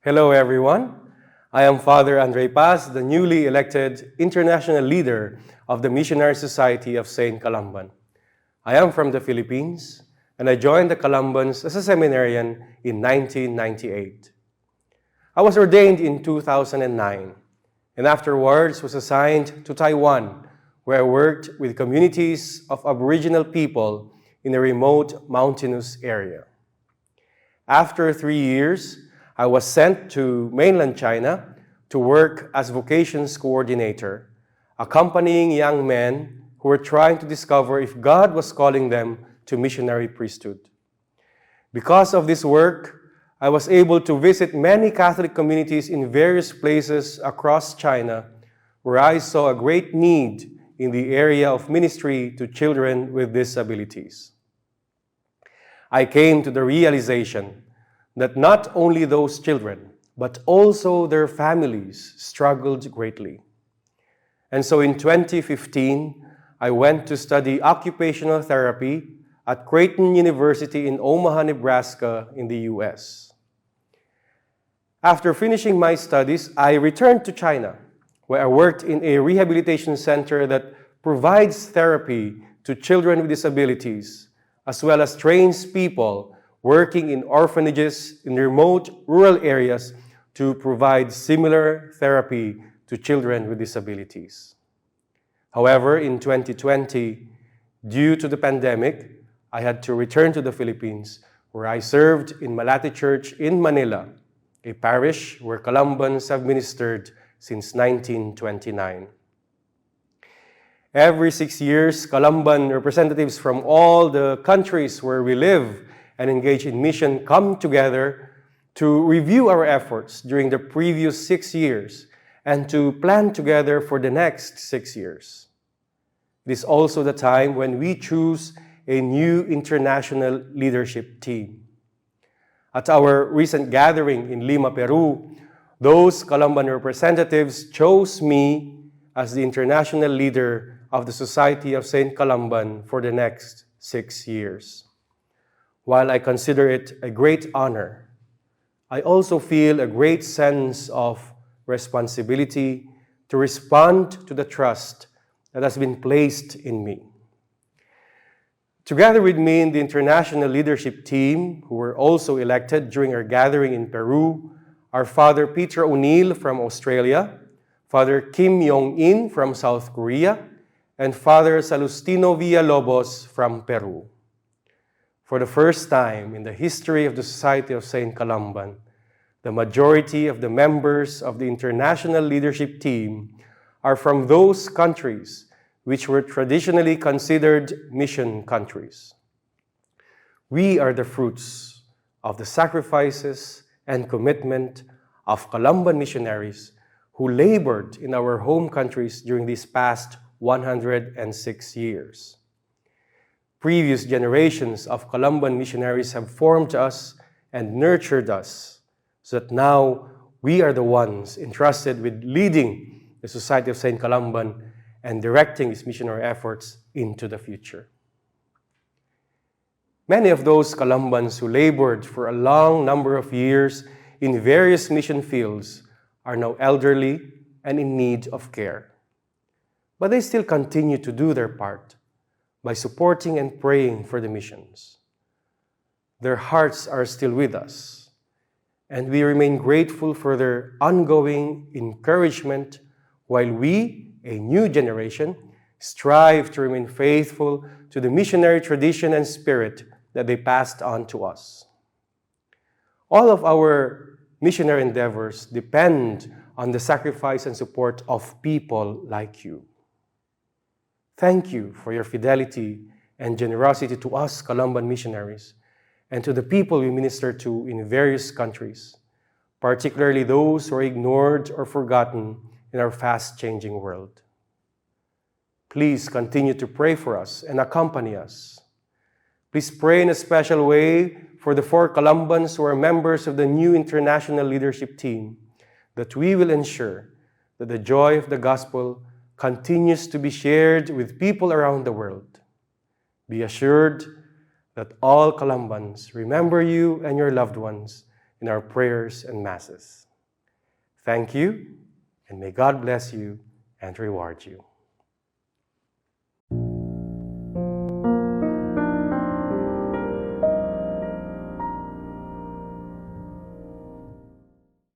Hello everyone. I am Fr Andrei Paz, the newly elected international leader of the Missionary Society of St. Columban. I am from the Philippines, and I joined the Columbans as a seminarian in 1998. I was ordained in 2009, and afterwards was assigned to Taiwan, where I worked with communities of Aboriginal people in a remote mountainous area. After 3 years, I was sent to mainland China to work as vocations coordinator, accompanying young men who were trying to discover if God was calling them to missionary priesthood. Because of this work, I was able to visit many Catholic communities in various places across China where I saw a great need in the area of ministry to children with disabilities. I came to the realization that not only those children, but also their families struggled greatly. And so in 2015, I went to study occupational therapy at Creighton University in Omaha, Nebraska in the US. After finishing my studies, I returned to China, where I worked in a rehabilitation center that provides therapy to children with disabilities, as well as trains people working in orphanages in remote rural areas to provide similar therapy to children with disabilities. However, in 2020, due to the pandemic, I had to return to the Philippines, where I served in Malate Church in Manila, a parish where Columbans have ministered since 1929. Every 6 years, Columban representatives from all the countries where we live and engage in mission come together to review our efforts during the previous 6 years and to plan together for the next 6 years. It is also the time when we choose a new international leadership team. At our recent gathering in Lima, Peru, those Columban representatives chose me as the international leader of the Society of St. Columban for the next 6 years. While I consider it a great honor, I also feel a great sense of responsibility to respond to the trust that has been placed in me. Together with me in the international leadership team, who were also elected during our gathering in Peru, are Father Peter O'Neill from Australia, Father Kim Yong-in from South Korea, and Father Salustino Villalobos from Peru. For the first time in the history of the Society of St. Columban, the majority of the members of the international leadership team are from those countries which were traditionally considered mission countries. We are the fruits of the sacrifices and commitment of Columban missionaries who labored in our home countries during these past 106 years. Previous generations of Columban missionaries have formed us and nurtured us, so that now we are the ones entrusted with leading the Society of St. Columban and directing its missionary efforts into the future. Many of those Columbans who labored for a long number of years in various mission fields are now elderly and in need of care. But they still continue to do their part by supporting and praying for the missions. Their hearts are still with us, and we remain grateful for their ongoing encouragement while we, a new generation, strive to remain faithful to the missionary tradition and spirit that they passed on to us. All of our missionary endeavors depend on the sacrifice and support of people like you. Thank you for your fidelity and generosity to us Columban missionaries and to the people we minister to in various countries, particularly those who are ignored or forgotten in our fast-changing world. Please continue to pray for us and accompany us. Please pray in a special way for the 4 Columbans who are members of the new international leadership team, that we will ensure that the joy of the gospel continues to be shared with people around the world. Be assured that all Columbans remember you and your loved ones in our prayers and masses. Thank you, and may God bless you and reward you.